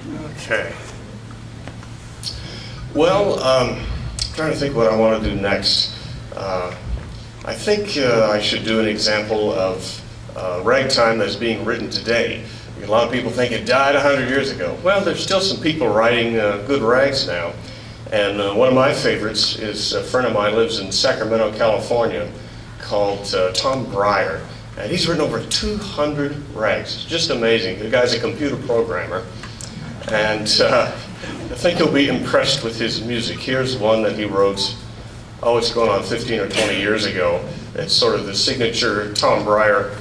Okay. Well, trying to think what I want to do next. I think I should do an example of ragtime that's being written today. A lot of people think it died 100 years ago. Well, there's still some people writing good rags now. And one of my favorites is a friend of mine lives in Sacramento, California, called Tom Brier. And he's written over 200 rags. It's just amazing. The guy's a computer programmer. And I think you'll be impressed with his music. Here's one that he wrote, it's going on 15 or 20 years ago. It's sort of the signature Tom Brier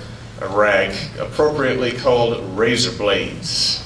rag, appropriately called Razor Blades.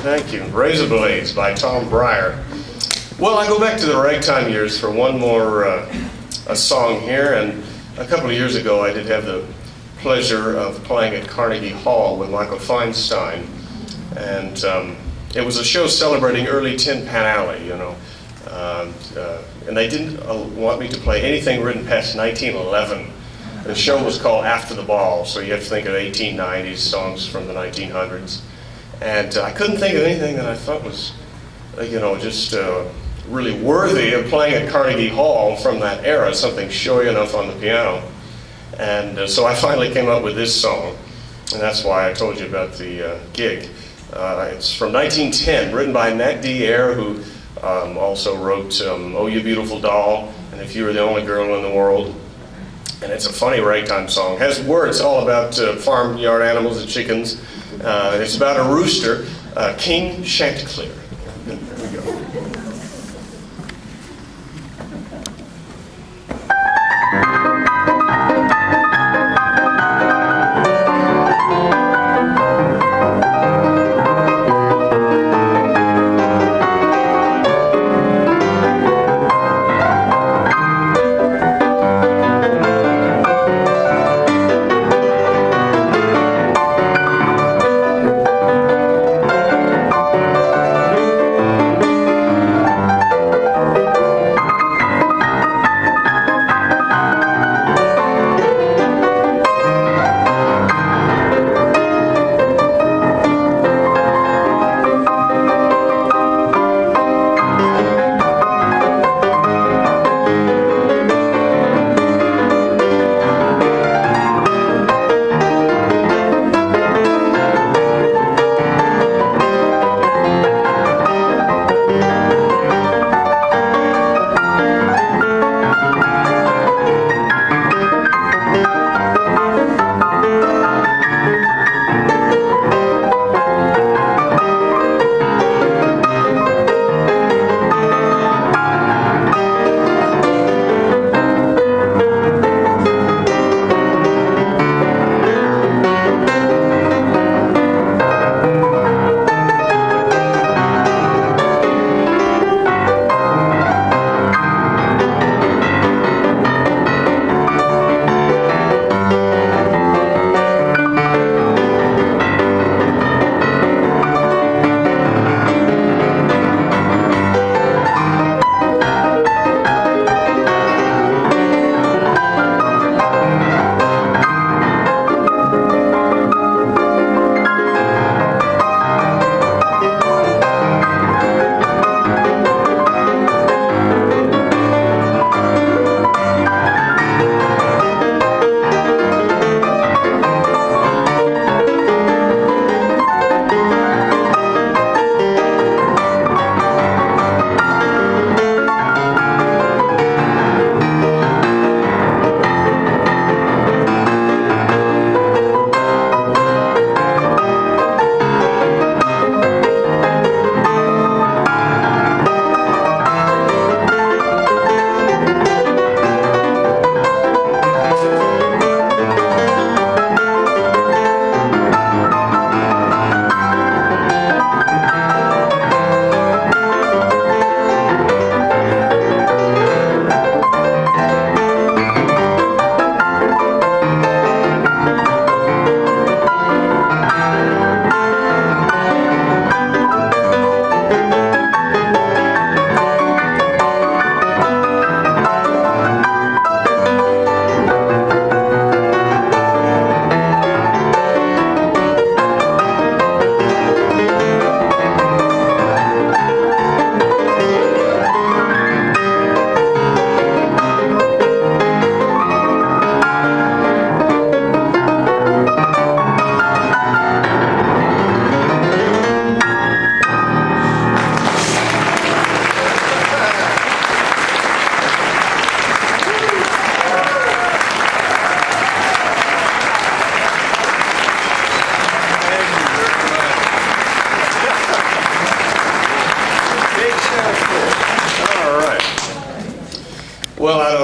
Thank you. Razor Blades by Tom Brier. Well, I go back to the ragtime years for one more a song here, and a couple of years ago I did have the pleasure of playing at Carnegie Hall with Michael Feinstein, and it was a show celebrating early Tin Pan Alley, you know, and they didn't want me to play anything written past 1911. The show was called After the Ball, so you have to think of 1890s songs from the 1900s. And I couldn't think of anything that I thought was, you know, just really worthy of playing at Carnegie Hall from that era, something showy enough on the piano. And so I finally came up with this song, and that's why I told you about the gig. It's from 1910, written by Nat D. Ayer, who also wrote Oh You Beautiful Doll, and If You Were the Only Girl in the World. And it's a funny ragtime song. It has words all about farmyard animals and chickens. It's about a rooster, King Chanticleer. There we go.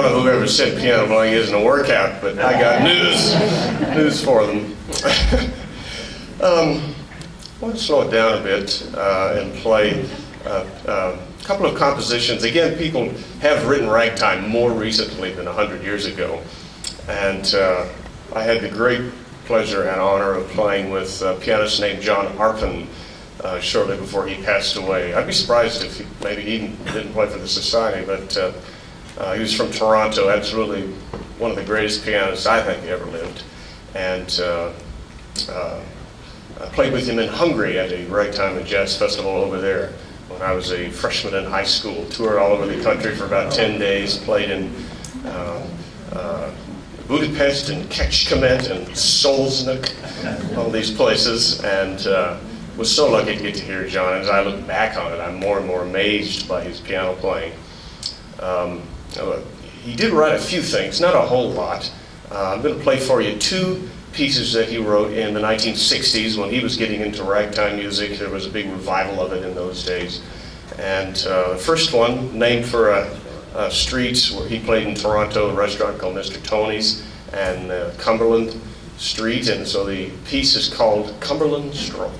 don't know whoever said piano playing isn't a workout, but I got news for them. I want to slow it down a bit and play a couple of compositions. Again, people have written ragtime more recently than 100 years ago. And I had the great pleasure and honor of playing with a pianist named John Arpin shortly before he passed away. I'd be surprised if maybe he didn't play for the Society, but he was from Toronto, absolutely one of the greatest pianists I think ever lived. And I played with him in Hungary at a ragtime and jazz festival over there when I was a freshman in high school. Toured all over the country for about 10 days, played in Budapest and Kecskemét and Solzhenitsyn, all these places, and was so lucky to get to hear John. As I look back on it, I'm more and more amazed by his piano playing. He did write a few things, not a whole lot. I'm going to play for you two pieces that he wrote in the 1960s when he was getting into ragtime music. There was a big revival of it in those days. And the first one, named for a street where he played in Toronto, a restaurant called Mr. Tony's, and Cumberland Street. And so the piece is called Cumberland Stroll.